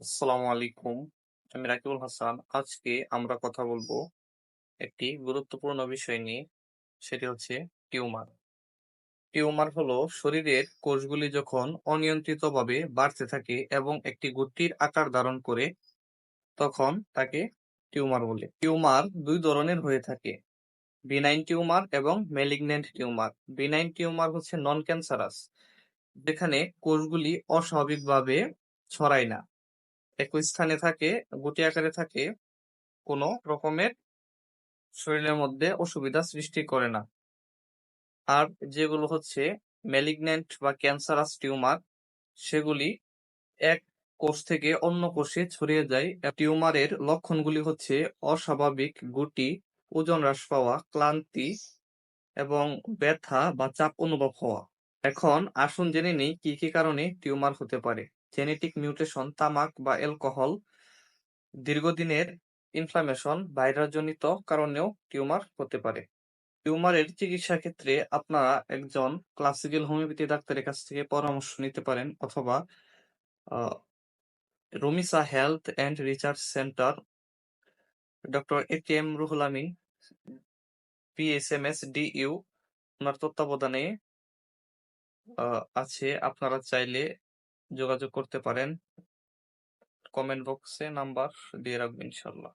আসসালামু আলাইকুম। আমি রাকিবুল হাসান। আজকে আমরা কথা বলবো একটি গুরুত্বপূর্ণ বিষয় নিয়ে, সেটি হচ্ছে টিউমার। টিউমার হলো শরীরের কোষগুলি যখন অনিয়ন্ত্রিতভাবে বাড়তে থাকে এবং একটি গুটির আকার ধারণ করে, তখন তাকে টিউমার বলে। টিউমার দুই ধরনের হয়ে থাকে: বিনাইন টিউমার এবং ম্যালিগন্যান্ট টিউমার। বিনাইন টিউমার হচ্ছে নন ক্যান্সারাস, যেখানে কোষগুলি অস্বাভাবিকভাবে ছড়ায় না, একই স্থানে থাকে, গুটি আকারে থাকে, কোনো রকমের শরীরের মধ্যে অসুবিধা সৃষ্টি করে না। আর যেগুলো হচ্ছে ম্যালিগন্যান্ট বা ক্যান্সারাস টিউমার, সেগুলি এক কোষ থেকে অন্য কোষে ছড়িয়ে যায়। টিউমারের লক্ষণগুলি হচ্ছে অস্বাভাবিক গুটি, ওজন হ্রাস পাওয়া, ক্লান্তি এবং ব্যথা বা চাপ অনুভব হওয়া। এখন আসুন জেনে নিই কি কি কারণে টিউমার হতে পারে। জেনেটিক মিউটেশন, তামাক বা অ্যালকোহল, দীর্ঘদিনের ইনফ্লামেশন, ভাইরাসজনিত কারণেও টিউমার হতে পারে। টিউমারের চিকিৎসা ক্ষেত্রে আপনারা একজন ক্লাসিক্যাল হোমিওপ্যাথি ডাক্তারের কাছ থেকে পরামর্শ নিতে পারেন, অথবা Rumisa health and research centre, doctor ATM Ruhul Amin, PSMS DU, ওনার তত্ত্বাবধানে আছে। আপনারা চাইলে যোগাযোগ করতে পারেন। কমেন্ট বক্সে নাম্বার দিয়ে রাখবেন ইনশাল্লাহ।